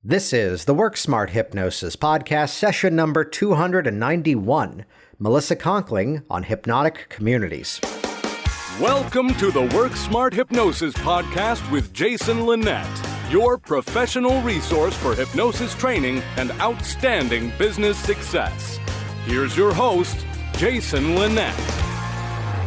This is the Work Smart Hypnosis podcast, session number 291. Melissa Conkling on Hypnotic Communities. Welcome to the Work Smart Hypnosis podcast with Jason Linett, your professional resource for hypnosis training and outstanding business success. Here's your host, Jason Linett.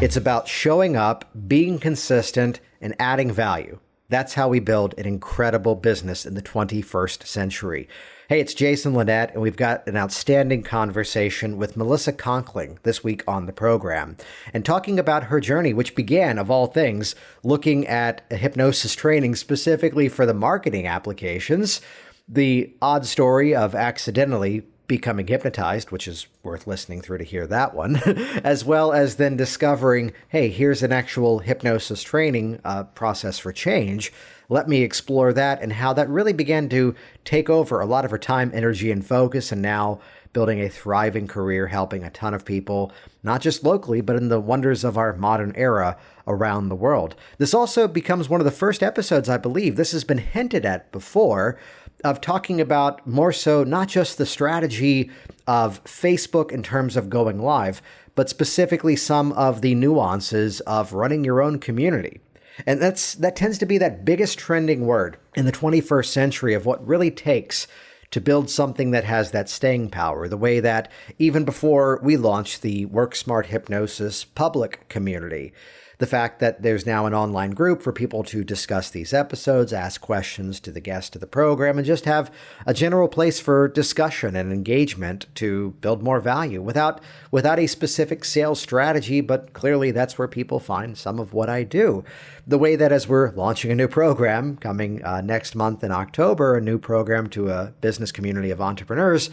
It's about showing up, being consistent, and adding value. That's how we build an incredible business in the 21st century. Hey, it's Jason Linett, and we've got an outstanding conversation with Melissa Conkling this week on the program, and talking about her journey, which began, of all things, looking at a hypnosis training specifically for the marketing applications, the odd story of accidentally becoming hypnotized, which is worth listening through to hear that one, as well as then discovering, hey, here's an actual hypnosis training process for change. Let me explore that and how that really began to take over a lot of her time, energy, and focus, and now building a thriving career, helping a ton of people, not just locally, but in the wonders of our modern era around the world. This also becomes one of the first episodes, I believe, this has been hinted at before, of talking about more so not just the strategy of Facebook in terms of going live, but specifically some of the nuances of running your own community. And that tends to be that biggest trending word in the 21st century of what really takes to build something that has that staying power, the way that even before we launched the Work Smart Hypnosis public community, the fact that there's now an online group for people to discuss these episodes, ask questions to the guest of the program, and just have a general place for discussion and engagement to build more value without a specific sales strategy, but clearly that's where people find some of what I do. The way that as we're launching a new program coming next month in October, a new program to a business community of entrepreneurs,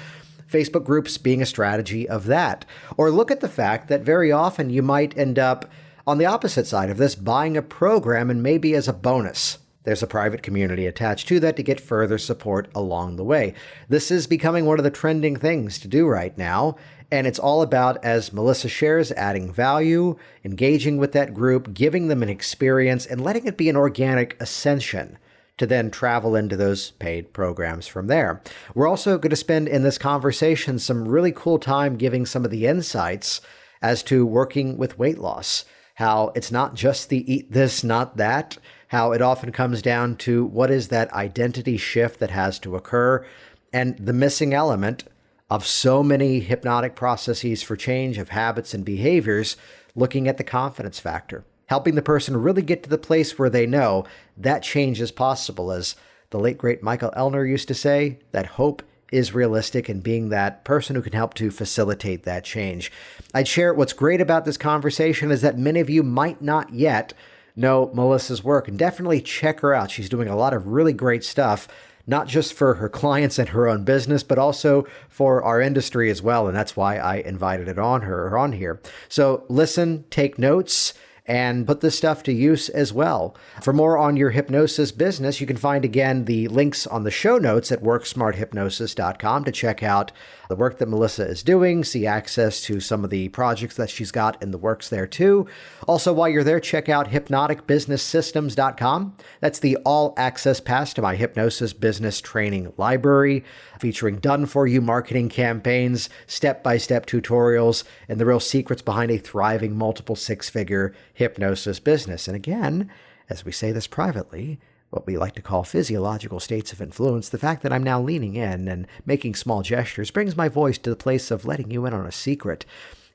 Facebook groups being a strategy of that. Or look at the fact that very often you might end up on the opposite side of this, buying a program and maybe as a bonus, there's a private community attached to that to get further support along the way. This is becoming one of the trending things to do right now. And it's all about, as Melissa shares, adding value, engaging with that group, giving them an experience, and letting it be an organic ascension to then travel into those paid programs from there. We're also going to spend in this conversation some really cool time giving some of the insights as to working with weight loss. How it's not just the eat this, not that, how it often comes down to what is that identity shift that has to occur, and the missing element of so many hypnotic processes for change of habits and behaviors, looking at the confidence factor, helping the person really get to the place where they know that change is possible. As the late, great Michael Ellner used to say, that hope is realistic, and being that person who can help to facilitate that change. I'd share what's great about this conversation is that many of you might not yet know Melissa's work, and definitely check her out. She's doing a lot of really great stuff, not just for her clients and her own business, but also for our industry as well. And that's why I invited it on here. So listen, take notes, and put this stuff to use as well. For more on your hypnosis business, you can find, again, the links on the show notes at worksmarthypnosis.com to check out the work that Melissa is doing, see access to some of the projects that she's got in the works there too. Also, while you're there, check out hypnoticbusinesssystems.com. That's the all-access pass to my hypnosis business training library, featuring done-for-you marketing campaigns, step-by-step tutorials, and the real secrets behind a thriving multiple six-figure hypnosis business. And again, as we say this privately, what we like to call physiological states of influence, the fact that I'm now leaning in and making small gestures brings my voice to the place of letting you in on a secret.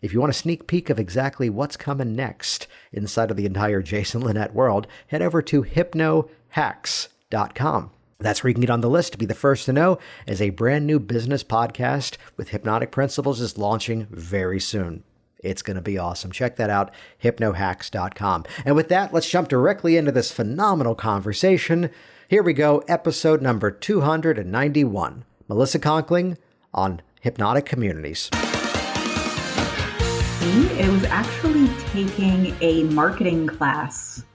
If you want a sneak peek of exactly what's coming next inside of the entire Jason Linett world, head over to hypnohacks.com. That's where you can get on the list to be the first to know as a brand new business podcast with hypnotic principles is launching very soon. It's going to be awesome. Check that out, hypnohacks.com. And with that, let's jump directly into this phenomenal conversation. Here we go, episode number 291. Melissa Conkling on Hypnotic Communities. It was actually taking a marketing class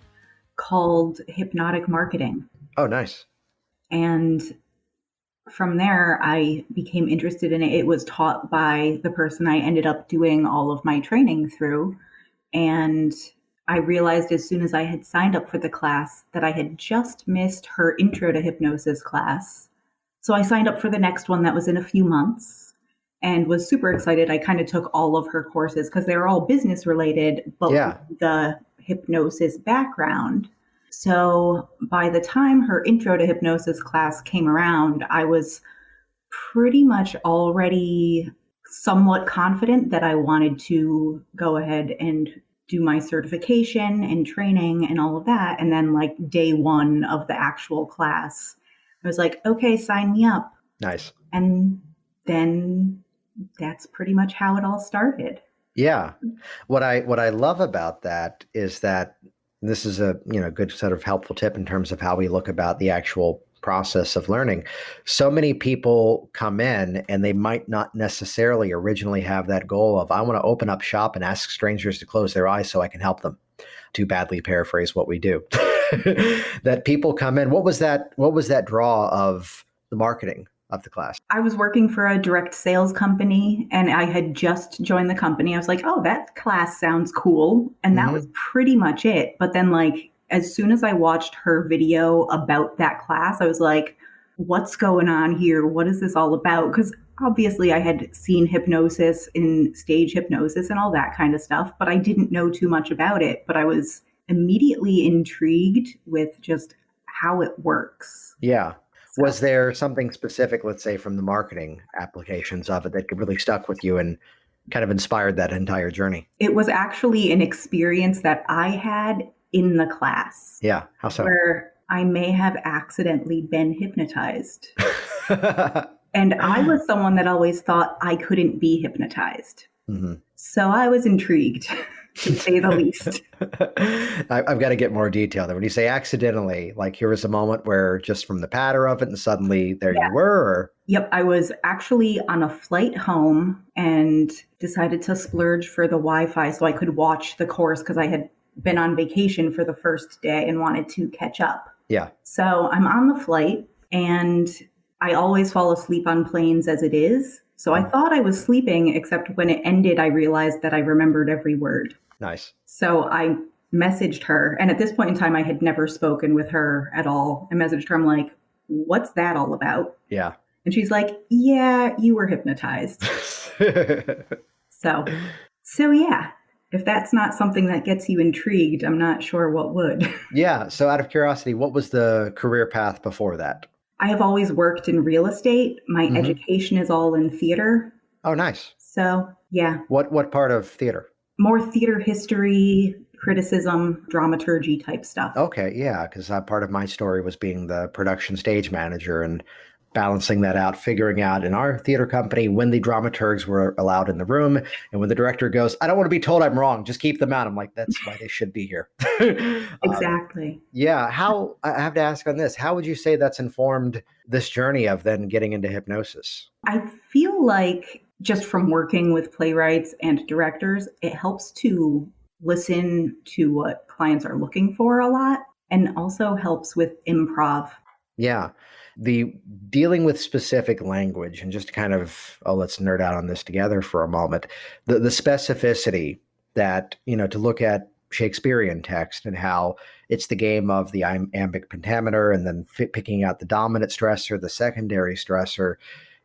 called Hypnotic Marketing. Oh, nice. And from there, I became interested in it. It was taught by the person I ended up doing all of my training through. And I realized as soon as I had signed up for the class that I had just missed her intro to hypnosis class. So I signed up for the next one that was in a few months and was super excited. I kind of took all of her courses because they're all business related, but Yeah. with the hypnosis background. So by the time her intro to hypnosis class came around, I was pretty much already somewhat confident that I wanted to go ahead and do my certification and training and all of that. And then, like, day one of the actual class, I was like, okay, sign me up. Nice. And then that's pretty much how it all started. Yeah. What I love about that is that this is a good sort of helpful tip in terms of how we look about the actual process of learning. So many people come in and they might not necessarily originally have that goal of, I want to open up shop and ask strangers to close their eyes so I can help them. To badly paraphrase what we do. That people come in. What was that draw of the marketing of the class? I was working for a direct sales company and I had just joined the company. I was like, oh, that class sounds cool. And that was pretty much it. But then, like, as soon as I watched her video about that class, I was like, what's going on here? What is this all about? Because obviously I had seen hypnosis in stage hypnosis and all that kind of stuff, but I didn't know too much about it. But I was immediately intrigued with just how it works. Yeah. Was there something specific, let's say, from the marketing applications of it that really stuck with you and kind of inspired that entire journey? It was actually an experience that I had in the class. Yeah. How so? Where I may have accidentally been hypnotized. And I was someone that always thought I couldn't be hypnotized. Mm-hmm. So I was intrigued, to say the least. I've got to get more detail there. When you say accidentally, like, here was a moment where just from the patter of it and suddenly there you were? Or? Yep. I was actually on a flight home and decided to splurge for the Wi-Fi so I could watch the course because I had been on vacation for the first day and wanted to catch up. Yeah. So I'm on the flight and I always fall asleep on planes as it is. So I thought I was sleeping, except when it ended, I realized that I remembered every word. Nice. So I messaged her. And at this point in time, I had never spoken with her at all. I messaged her. I'm like, what's that all about? Yeah. And she's like, yeah, you were hypnotized. So yeah. If that's not something that gets you intrigued, I'm not sure what would. Yeah. So out of curiosity, what was the career path before that? I have always worked in real estate. My education is all in theater. Oh, nice. So, yeah. What part of theater? More theater history, criticism, dramaturgy type stuff. Okay. Yeah. Because part of my story was being the production stage manager and balancing that out, figuring out in our theater company when the dramaturgs were allowed in the room. And when the director goes, I don't want to be told I'm wrong, just keep them out. I'm like, that's why they should be here. Exactly. Yeah. I have to ask on this, how would you say that's informed this journey of then getting into hypnosis? I feel like just from working with playwrights and directors, it helps to listen to what clients are looking for a lot and also helps with improv. Yeah. The dealing with specific language and just kind of, let's nerd out on this together for a moment. The specificity that, to look at Shakespearean text and how it's the game of the iambic pentameter and then picking out the dominant stressor, the secondary stressor.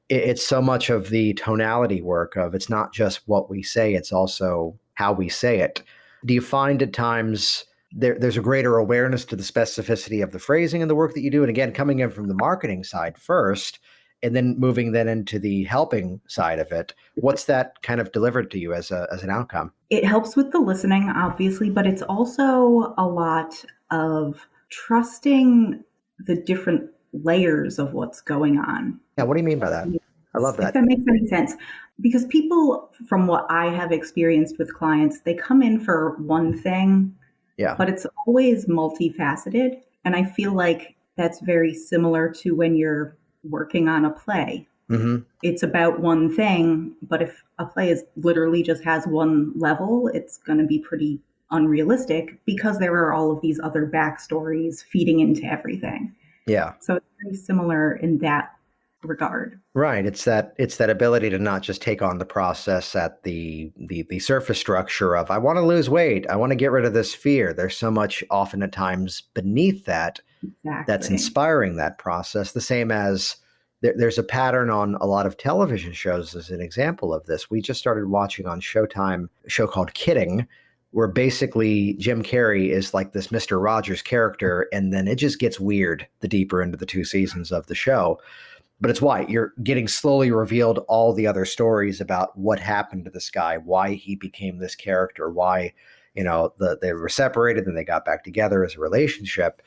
It's so much of the tonality work of it's not just what we say, it's also how we say it. Do you find at times there's a greater awareness to the specificity of the phrasing in the work that you do? And again, coming in from the marketing side first, and then moving then into the helping side of it, what's that kind of delivered to you as an outcome? It helps with the listening, obviously, but it's also a lot of trusting the different layers of what's going on. Yeah, what do you mean by that? I love that. If that makes any sense. Because people, from what I have experienced with clients, they come in for one thing, but it's always multifaceted. And I feel like that's very similar to when you're working on a play. Mm-hmm. It's about one thing, but if a play is literally just has one level, it's going to be pretty unrealistic because there are all of these other backstories feeding into everything. Yeah. So it's very similar in that regard. Right. It's that ability to not just take on the process at the surface structure of, I want to lose weight, I want to get rid of this fear. There's so much often at times beneath that that's inspiring that process. The same as, There's a pattern on a lot of television shows as an example of this. We just started watching on Showtime a show called Kidding, where basically Jim Carrey is like this Mr. Rogers character, and then it just gets weird the deeper into the 2 seasons of the show. But it's why you're getting slowly revealed all the other stories about what happened to this guy, why he became this character, why, they were separated and they got back together as a relationship.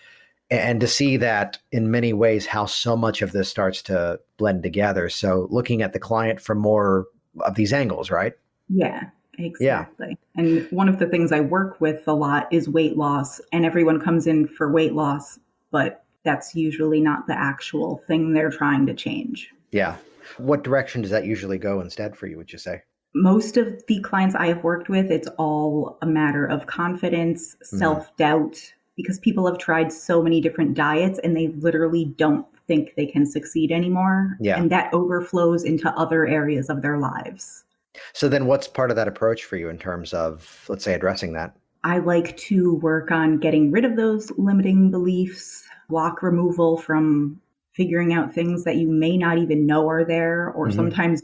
And to see that in many ways, how so much of this starts to blend together. So looking at the client from more of these angles, right? Yeah, exactly. Yeah. And one of the things I work with a lot is weight loss, and everyone comes in for weight loss, but that's usually not the actual thing they're trying to change. Yeah. What direction does that usually go instead for you, would you say? Most of the clients I have worked with, it's all a matter of confidence, self-doubt, because people have tried so many different diets and they literally don't think they can succeed anymore. Yeah. And that overflows into other areas of their lives. So then what's part of that approach for you in terms of, let's say, addressing that? I like to work on getting rid of those limiting beliefs, block removal from figuring out things that you may not even know are there, or sometimes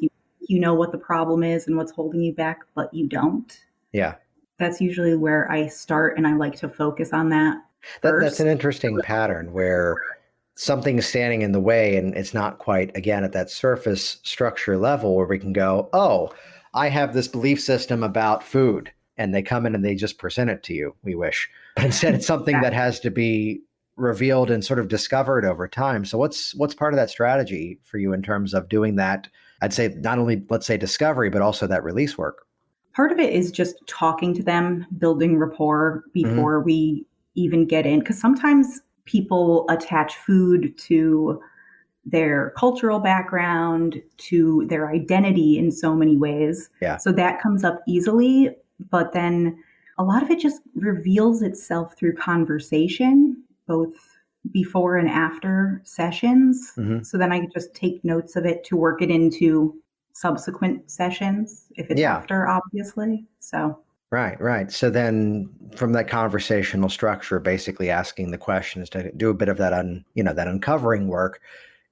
you know what the problem is and what's holding you back, but you don't. Yeah. That's usually where I start, and I like to focus on that. That's an interesting pattern where something's standing in the way and it's not quite, again, at that surface structure level where we can go, oh, I have this belief system about food, and they come in and they just present it to you, we wish. But instead it's something that has to be revealed and sort of discovered over time. So what's part of that strategy for you in terms of doing that? I'd say not only, let's say, discovery, but also that release work. Part of it is just talking to them, building rapport before we even get in. Because sometimes people attach food to their cultural background, to their identity in so many ways. Yeah. So that comes up easily. But then a lot of it just reveals itself through conversation, both before and after sessions. So then I just take notes of it to work it into subsequent sessions, if it's after, obviously. So Right. So then from that conversational structure, basically asking the questions to do a bit of that that uncovering work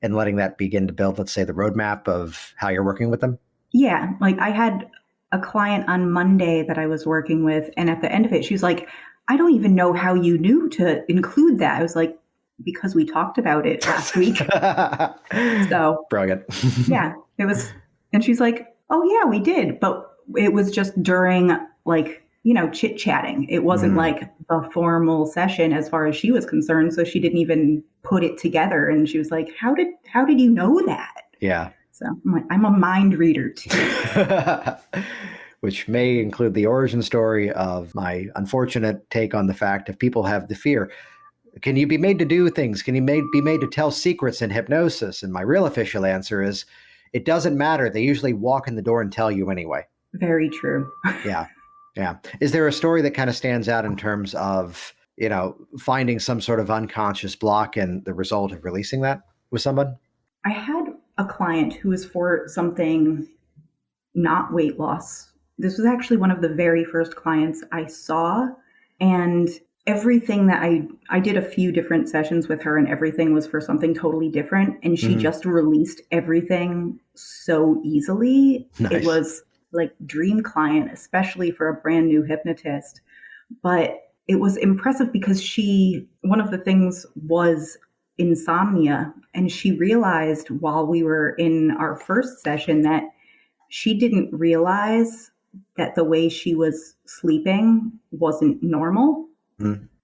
and letting that begin to build, let's say, the roadmap of how you're working with them. Yeah. Like I had a client on Monday that I was working with, and at the end of it, she was like, I don't even know how you knew to include that. I was like, because we talked about it last week. So brilliant. Yeah, it was. And she's like, oh yeah, we did. But it was just during chit chatting. It wasn't like a formal session as far as she was concerned. So she didn't even put it together. And she was like, how did you know that? Yeah. So I'm like, I'm a mind reader too. Which may include the origin story of my unfortunate take on the fact if people have the fear, can you be made to do things? Can you be made to tell secrets in hypnosis? And my real official answer is, it doesn't matter. They usually walk in the door and tell you anyway. Very true. Yeah. Is there a story that kind of stands out in terms of, finding some sort of unconscious block and the result of releasing that with someone? I had a client who was for something not weight loss. This was actually one of the very first clients I saw. And everything that I did a few different sessions with her, and everything was for something totally different. And she just released everything so easily. Nice. It was like dream client, especially for a brand new hypnotist. But it was impressive because one of the things was insomnia. And she realized while we were in our first session that she didn't realize that the way she was sleeping wasn't normal.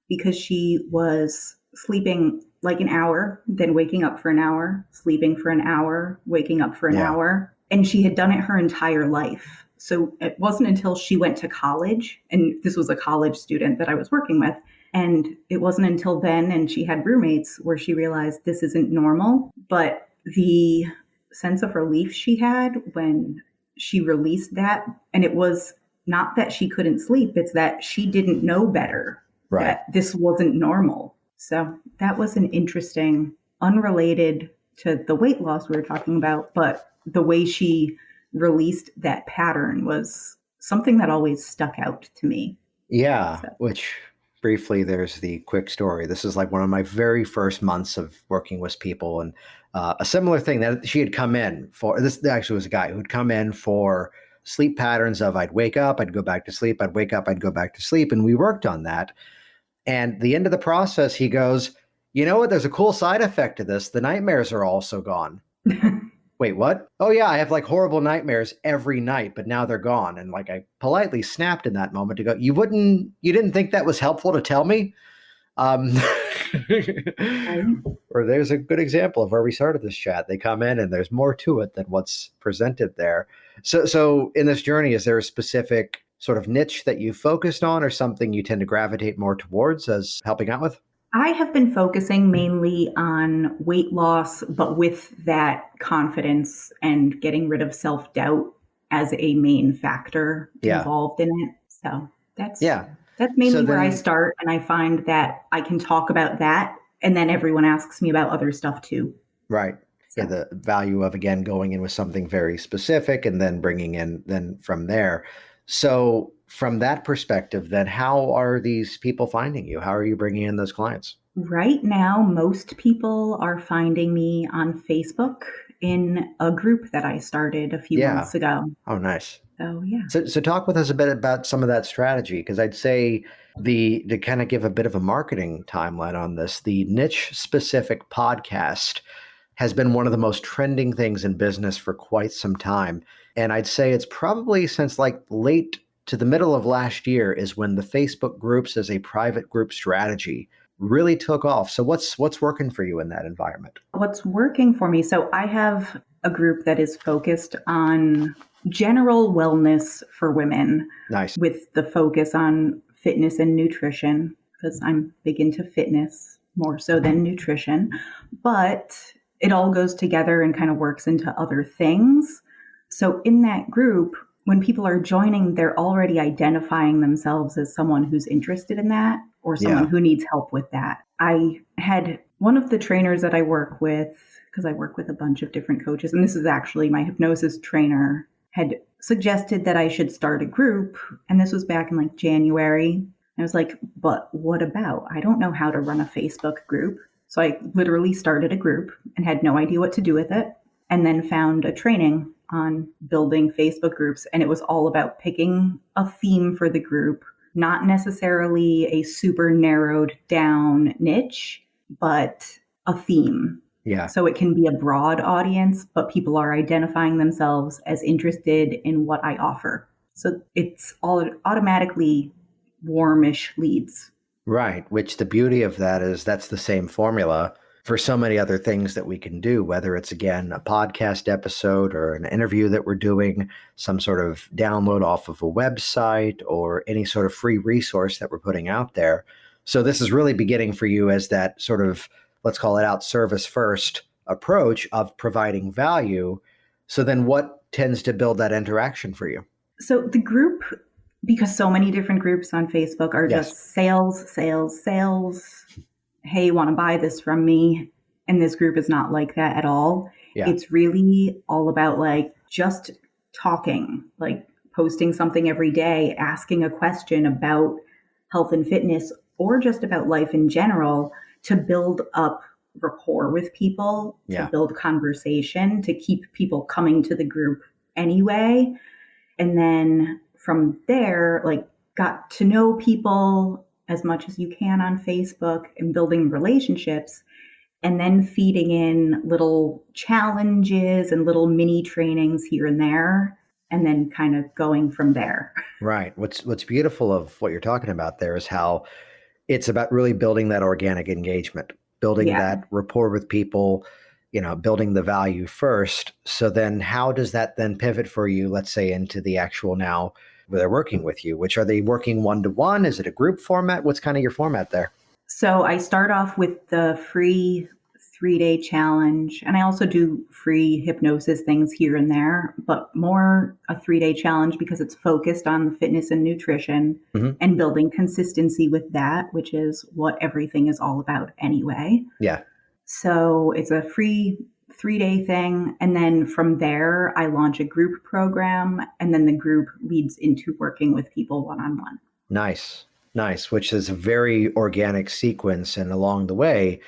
Because she was sleeping like an hour, then waking up for an hour, sleeping for an hour, waking up for an hour. And she had done it her entire life. So it wasn't until she went to college, and this was a college student that I was working with, and it wasn't until then, and she had roommates, where she realized this isn't normal. But the sense of relief she had when she released that, and it was not that she couldn't sleep, it's that she didn't know better. Right. That this wasn't normal. So that was an interesting, unrelated to the weight loss we were talking about, but the way she released that pattern was something that always stuck out to me. Yeah, which briefly, there's the quick story. This is like one of my very first months of working with people. And a similar thing that she had come in for. This actually was a guy who'd come in for sleep patterns of I'd wake up, I'd go back to sleep, I'd wake up, I'd go back to sleep. And we worked on that. And the end of the process, he goes, you know what? There's a cool side effect to this. The nightmares are also gone. Wait, what? Oh yeah, I have like horrible nightmares every night, but now they're gone. And like I politely snapped in that moment to go, you didn't think that was helpful to tell me? Um, or there's a good example of where we started this chat. They come in and there's more to it than what's presented there. So in this journey, is there a specific sort of niche that you focused on or something you tend to gravitate more towards as helping out with? I have been focusing mainly on weight loss, but with that confidence and getting rid of self-doubt as a main factor involved in it. So that's mainly where I start. And I find that I can talk about that. And then everyone asks me about other stuff too. Right. So. Yeah, the value of, again, going in with something very specific and then bringing in then from there. So from that perspective, then how are these people finding you? How are you bringing in those clients? Right now, most people are finding me on Facebook in a group that I started a few months ago. Oh, nice. So, yeah. So talk with us a bit about some of that strategy, because I'd say to kind of give a bit of a marketing timeline on this, the niche specific podcast has been one of the most trending things in business for quite some time. And I'd say it's probably since like late to the middle of last year is when the Facebook groups as a private group strategy really took off. So what's working for you in that environment? What's working for me? So I have a group that is focused on general wellness for women. Nice. With the focus on fitness and nutrition, because I'm big into fitness more so than nutrition. But it all goes together and kind of works into other things. So in that group, when people are joining, they're already identifying themselves as someone who's interested in that or someone who needs help with that. I had one of the trainers that I work with, because I work with a bunch of different coaches, and this is actually my hypnosis trainer, had suggested that I should start a group. And this was back in like January. I was like, but what about? I don't know how to run a Facebook group. So I literally started a group and had no idea what to do with it, and then found a training on building Facebook groups. And it was all about picking a theme for the group, not necessarily a super narrowed down niche, but a theme. Yeah. So it can be a broad audience, but people are identifying themselves as interested in what I offer. So it's all automatically warmish leads. Right. Which the beauty of that is that's the same formula for so many other things that we can do, whether it's, again, a podcast episode or an interview that we're doing, some sort of download off of a website or any sort of free resource that we're putting out there. So this is really beginning for you as that sort of, let's call it out, service first approach of providing value. So then what tends to build that interaction for you? So the group, because so many different groups on Facebook are just sales, sales, sales. Hey, you want to buy this from me? And this group is not like that at all. Yeah. It's really all about like just talking, like posting something every day, asking a question about health and fitness or just about life in general to build up rapport with people, to build conversation, to keep people coming to the group anyway. And then from there, like got to know people as much as you can on Facebook and building relationships, and then feeding in little challenges and little mini trainings here and there, and then kind of going from there. Right. What's beautiful of what you're talking about there is how it's about really building that organic engagement, building that rapport with people, building the value first. So then how does that then pivot for you, let's say, into the actual now where they're working with you? Which are they working one-to-one? Is it a group format? What's kind of your format there? So I start off with the free 3-day challenge, and I also do free hypnosis things here and there, but more a 3-day challenge because it's focused on the fitness and nutrition and building consistency with that, which is what everything is all about anyway. Yeah. So it's a free 3-day thing. And then from there, I launch a group program, and then the group leads into working with people one-on-one. Nice. Which is a very organic sequence. And along the way,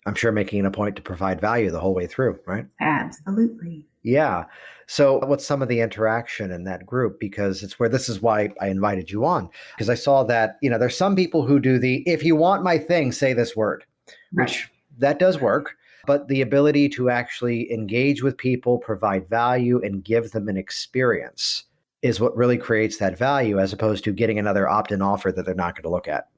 I'm sure making it a point to provide value the whole way through, right? Absolutely. Yeah. So what's some of the interaction in that group? Because this is why I invited you on, because I saw that, there's some people who do if you want my thing, say this word, Right. which that does work. But the ability to actually engage with people, provide value, and give them an experience is what really creates that value, as opposed to getting another opt-in offer that they're not going to look at.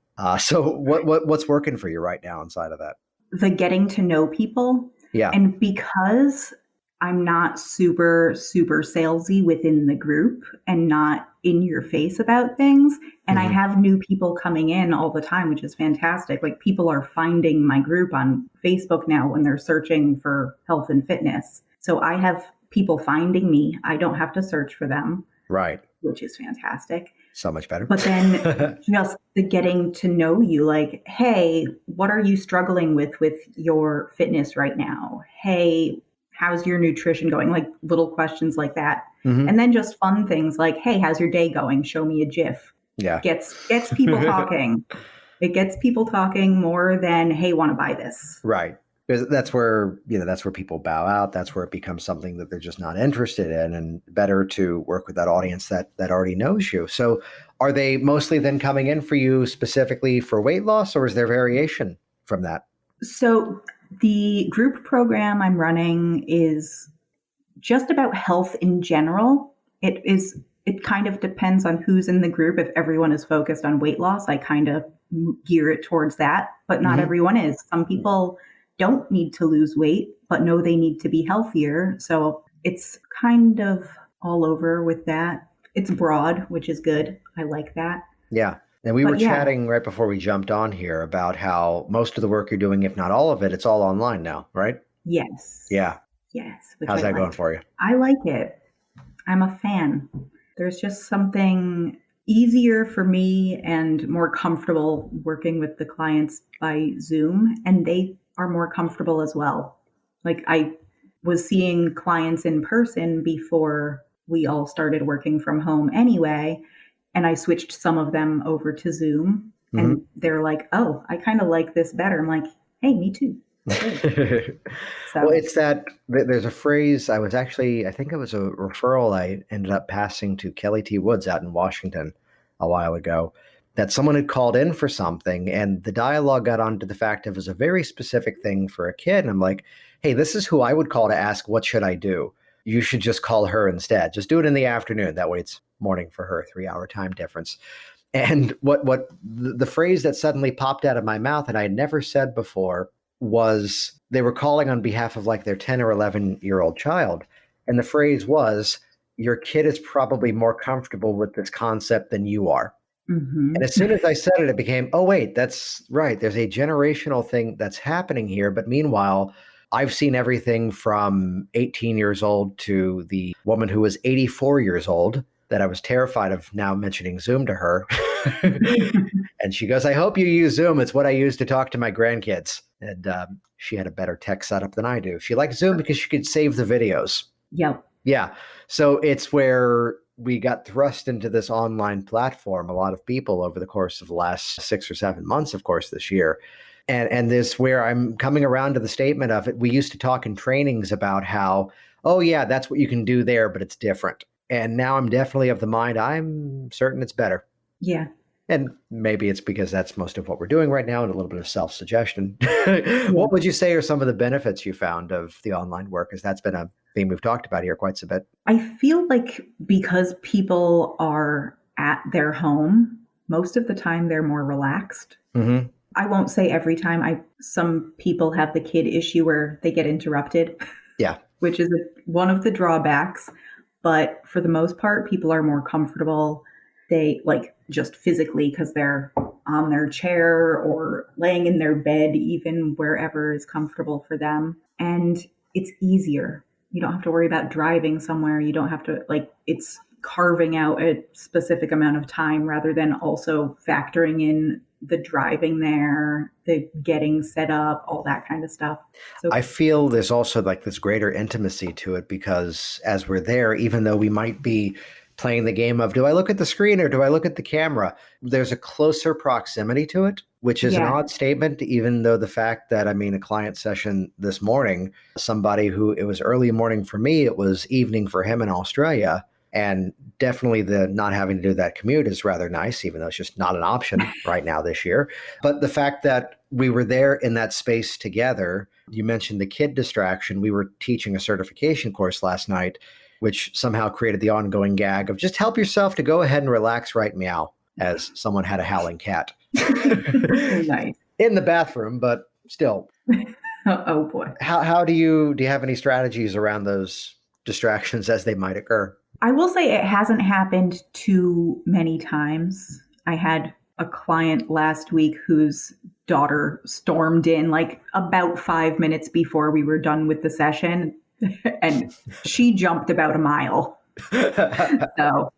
So what's working for you right now inside of that? The getting to know people. Yeah. And because I'm not super, super salesy within the group and not in your face about things, and I have new people coming in all the time, which is fantastic. Like, people are finding my group on Facebook now when they're searching for health and fitness. So I have people finding me. I don't have to search for them. Right. Which is fantastic. So much better. But then just the getting to know you, like, hey, what are you struggling with your fitness right now? Hey, how's your nutrition going? Like, little questions like that. And then just fun things like, hey, how's your day going? Show me a GIF. Yeah. Gets people talking. It gets people talking more than, hey, want to buy this. Right. Because that's where people bow out. That's where it becomes something that they're just not interested in, and better to work with that audience that already knows you. So are they mostly then coming in for you specifically for weight loss, or is there variation from that? So the group program I'm running is just about health in general. It kind of depends on who's in the group. If everyone is focused on weight loss, I kind of gear it towards that, but not everyone is. Some people don't need to lose weight, but know they need to be healthier. So it's kind of all over with that. It's broad, which is good. I like that. Yeah. And we were chatting right before we jumped on here about how most of the work you're doing, if not all of it, it's all online now, right? Yes. Yeah. Yes. How's that going for you? I like it. I'm a fan. There's just something easier for me and more comfortable working with the clients by Zoom, and they are more comfortable as well. Like, I was seeing clients in person before we all started working from home anyway, and I switched some of them over to Zoom, and they're like, oh, I kind of like this better. I'm like, hey, me too. So. Well, it's that there's a phrase I think it was a referral I ended up passing to Kelly T. Woods out in Washington a while ago, that someone had called in for something, and the dialogue got onto the fact it was a very specific thing for a kid. And I'm like, hey, this is who I would call to ask, what should I do? You should just call her instead. Just do it in the afternoon. That way it's morning for her, 3-hour time difference. And what the phrase that suddenly popped out of my mouth, and I had never said before, was they were calling on behalf of like their 10 or 11-year-old child. And the phrase was, your kid is probably more comfortable with this concept than you are. And as soon as I said it, it became, oh, wait, that's right. There's a generational thing that's happening here. But meanwhile, I've seen everything from 18 years old to the woman who was 84 years old that I was terrified of now mentioning Zoom to her. And she goes, I hope you use Zoom. It's what I use to talk to my grandkids. And she had a better tech setup than I do. She liked Zoom because she could save the videos. Yep. Yeah. So it's where we got thrust into this online platform, a lot of people over the course of the last 6 or 7 months, of course, this year. And this where I'm coming around to the statement of it. We used to talk in trainings about how, oh, yeah, that's what you can do there, but it's different. And now I'm definitely of the mind, I'm certain it's better. Yeah. And maybe it's because that's most of what we're doing right now, and a little bit of self-suggestion. What would you say are some of the benefits you found of the online work? Because that's been a theme we've talked about here quite a bit. I feel like because people are at their home, most of the time they're more relaxed. I won't say every time. Some people have the kid issue where they get interrupted. Yeah. Which is one of the drawbacks. But for the most part, people are more comfortable. They like just physically because they're on their chair or laying in their bed, even wherever is comfortable for them. And it's easier. You don't have to worry about driving somewhere. You don't have to it's carving out a specific amount of time rather than also factoring in the driving there, the getting set up, all that kind of stuff. So I feel there's also like this greater intimacy to it because as we're there, even though we might be playing the game of, do I look at the screen or do I look at the camera? There's a closer proximity to it, which is an Yeah. odd statement, even though the fact that, a client session this morning, somebody who it was early morning for me, it was evening for him in Australia. And definitely the not having to do that commute is rather nice, even though it's just not an option right now this year. But the fact that we were there in that space together, you mentioned the kid distraction. We were teaching a certification course last night, which somehow created the ongoing gag of just help yourself to go ahead and relax, right meow, as someone had a howling cat. Nice. In the bathroom, but still. Oh boy. How do you have any strategies around those distractions as they might occur? I will say it hasn't happened too many times. I had a client last week whose daughter stormed in like about 5 minutes before we were done with the session, and she jumped about a mile. So,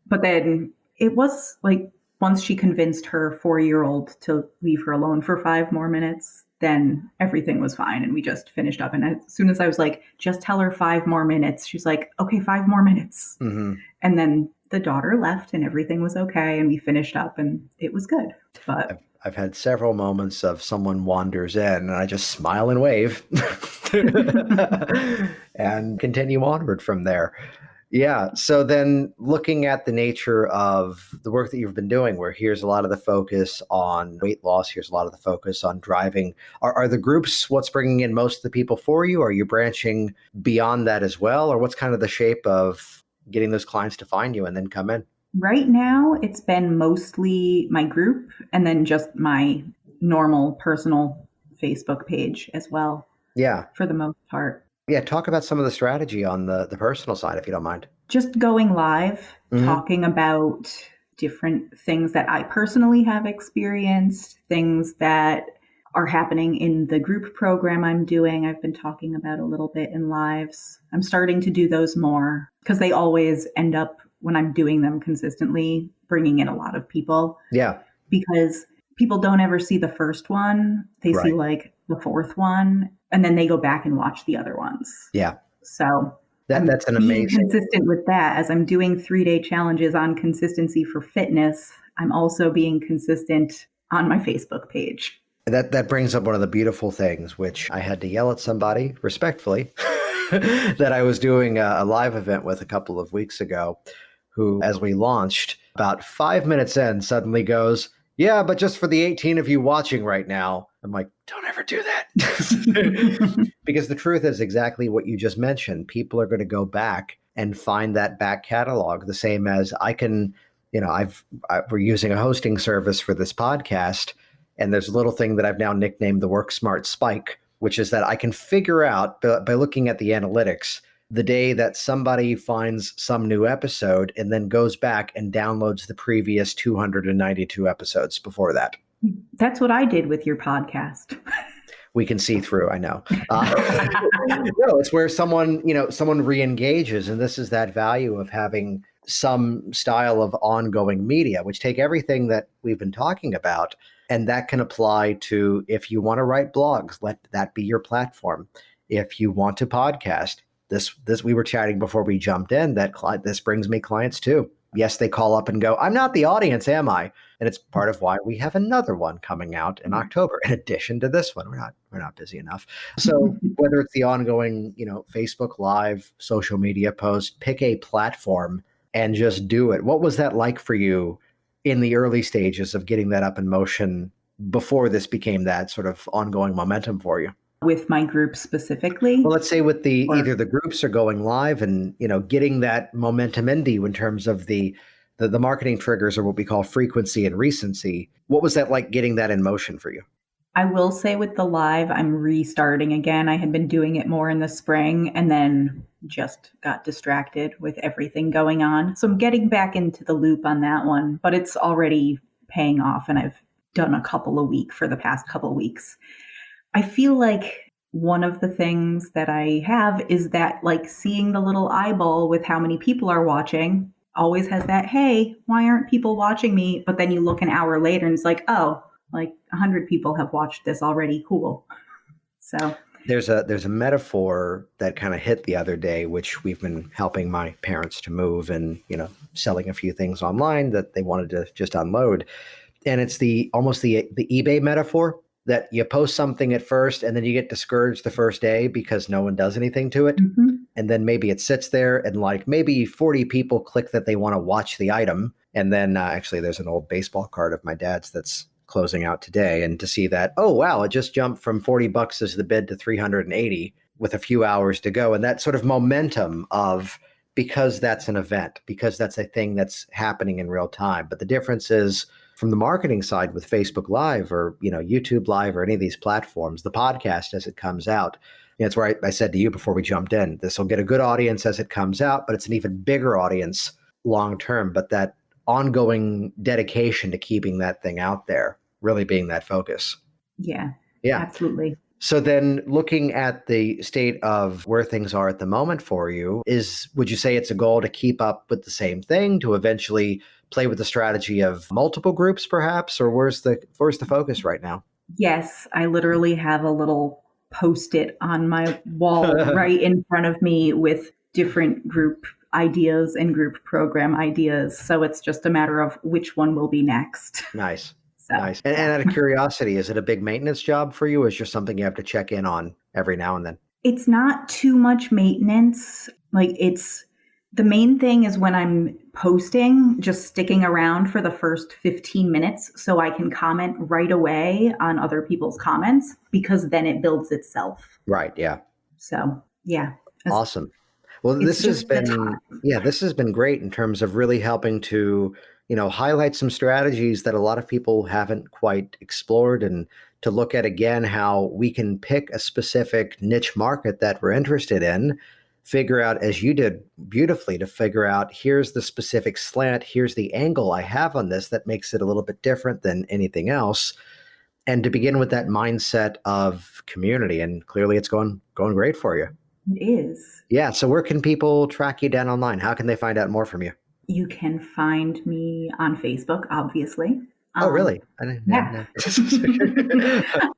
but then it was like once she convinced her 4-year-old to leave her alone for 5 more minutes, then everything was fine. And we just finished up. And as soon as I was like, just tell her 5 more minutes, she's like, okay, 5 more minutes. Mm-hmm. And then the daughter left and everything was okay. And we finished up and it was good. But I've had several moments of someone wanders in and I just smile and wave and continue onward from there. Yeah. So then looking at the nature of the work that you've been doing, where here's a lot of the focus on weight loss, here's a lot of the focus on driving. Are the groups what's bringing in most of the people for you? Are you branching beyond that as well? Or what's kind of the shape of getting those clients to find you and then come in? right now it's been mostly my group and then just my normal personal Facebook page as well. Yeah. For the most part. Yeah, talk about some of the strategy on the personal side, if you don't mind. Just going live, Mhm. talking about different things that I personally have experienced, things that are happening in the group program I'm doing. I've been talking about a little bit in lives. I'm starting to do those more because they always end up, when I'm doing them consistently, bringing in a lot of people. Yeah. Because people don't ever see the first one. They see Right. like the fourth one, and then they go back and watch the other ones. Yeah. So That's an being amazing. consistent with that. As I'm doing 3-day challenges on consistency for fitness, I'm also being consistent on my Facebook page. That brings up one of the beautiful things, which I had to yell at somebody respectfully that I was doing a live event with a couple of weeks ago, who, as we launched, about 5 minutes in, suddenly goes, "Yeah, but just for the 18 of you watching right now." I'm like, don't ever do that. Because the truth is exactly what you just mentioned. People are going to go back and find that back catalog, the same as I can, we're using a hosting service for this podcast. And there's a little thing that I've now nicknamed the Work Smart Spike, which is that I can figure out by looking at the analytics the day that somebody finds some new episode and then goes back and downloads the previous 292 episodes before that. That's what I did with your podcast. We can see through, I know. No, it's where someone re-engages. And this is that value of having some style of ongoing media, which take everything that we've been talking about. And that can apply to, if you want to write blogs, let that be your platform. If you want to podcast, this we were chatting before we jumped in, that this brings me clients too. Yes, they call up and go, I'm not the audience, am I? And it's part of why we have another one coming out in October, in addition to this one. We're not busy enough. So whether it's the ongoing, Facebook Live, social media post, pick a platform and just do it. What was that like for you in the early stages of getting that up in motion before this became that sort of ongoing momentum for you? With my group specifically? Well, let's say with either the groups are going live and, getting that momentum into you in terms of the marketing triggers, or what we call frequency and recency. What was that like, getting that in motion for you? I will say with the live, I'm restarting again. I had been doing it more in the spring and then just got distracted with everything going on. So I'm getting back into the loop on that one, but it's already paying off, and I've done a couple a week for the past couple of weeks. I feel like one of the things that I have is that, like, seeing the little eyeball with how many people are watching always has that, hey, why aren't people watching me? But then you look an hour later and it's like, oh, like 100 people have watched this already. Cool. So There's a metaphor that kind of hit the other day, which we've been helping my parents to move and, selling a few things online that they wanted to just unload. And it's almost the eBay metaphor that you post something at first and then you get discouraged the first day because no one does anything to it. Mm-hmm. And then maybe it sits there and like maybe 40 people click that they want to watch the item. And then actually there's an old baseball card of my dad's that's closing out today. And to see that, oh, wow, it just jumped from $40 as the bid to 380 with a few hours to go. And that sort of momentum of, because that's an event, because that's a thing that's happening in real time. But the difference is from the marketing side with Facebook Live or, YouTube Live or any of these platforms, the podcast as it comes out. It's where I said to you before we jumped in, this will get a good audience as it comes out, but it's an even bigger audience long term. But that ongoing dedication to keeping that thing out there, really being that focus. Yeah, absolutely. So then looking at the state of where things are at the moment for you, would you say it's a goal to keep up with the same thing, to eventually play with the strategy of multiple groups perhaps, or where's the focus right now? Yes, I literally have a little Post-it on my wall right in front of me with different group ideas and group program ideas. So it's just a matter of which one will be next. Nice. Nice. And out of curiosity, is it a big maintenance job for you? Or is it just something you have to check in on every now and then? It's not too much maintenance. The main thing is when I'm posting, just sticking around for the first 15 minutes so I can comment right away on other people's comments, because then it builds itself. Right. Yeah. So, yeah. Awesome. Well, this has been great in terms of really helping to, highlight some strategies that a lot of people haven't quite explored, and to look at again how we can pick a specific niche market that we're interested in, figure out, as you did beautifully, to figure out here's the specific slant, here's the angle I have on this that makes it a little bit different than anything else. And to begin with that mindset of community. And clearly it's going great for you. It is. Yeah. So where can people track you down online? How can they find out more from you? You can find me on Facebook, obviously. Oh, really? Yeah.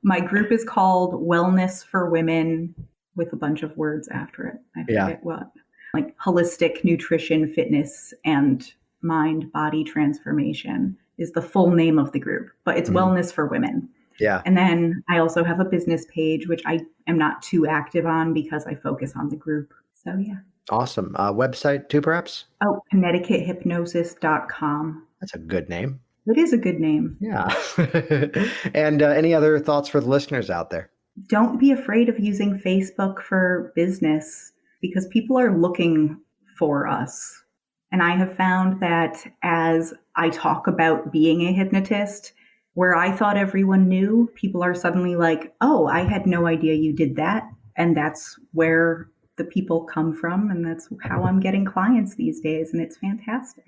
My group is called Wellness for Women, with a bunch of words after it. I forget what. Like holistic nutrition, fitness, and mind-body transformation is the full name of the group, but it's Wellness for Women. Yeah. And then I also have a business page, which I am not too active on because I focus on the group. So, yeah. Awesome. Website too, perhaps? Oh, ConnecticutHypnosis.com. That's a good name. It is a good name. Yeah. And any other thoughts for the listeners out there? Don't be afraid of using Facebook for business, because people are looking for us. And I have found that as I talk about being a hypnotist, where I thought everyone knew, people are suddenly like, oh, I had no idea you did that. And that's where the people come from. And that's how I'm getting clients these days. And it's fantastic.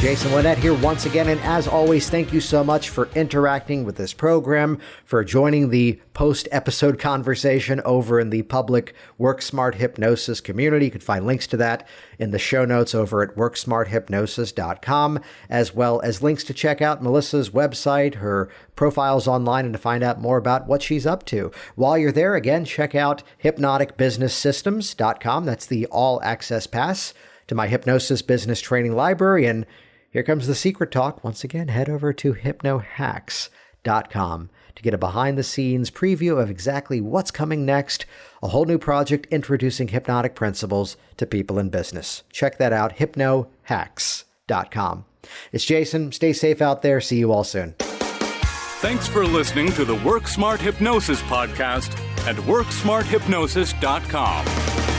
Jason Linett here once again, and as always, thank you so much for interacting with this program, for joining the post-episode conversation over in the public WorkSmart Hypnosis community. You can find links to that in the show notes over at worksmarthypnosis.com, as well as links to check out Melissa's website, her profiles online, and to find out more about what she's up to. While you're there, again, check out hypnoticbusinesssystems.com. That's the all-access pass to my hypnosis business training library. And here comes the secret talk. Once again, head over to hypnohacks.com to get a behind-the-scenes preview of exactly what's coming next, a whole new project introducing hypnotic principles to people in business. Check that out, hypnohacks.com. It's Jason. Stay safe out there. See you all soon. Thanks for listening to the WorkSmart Hypnosis podcast at WorkSmartHypnosis.com.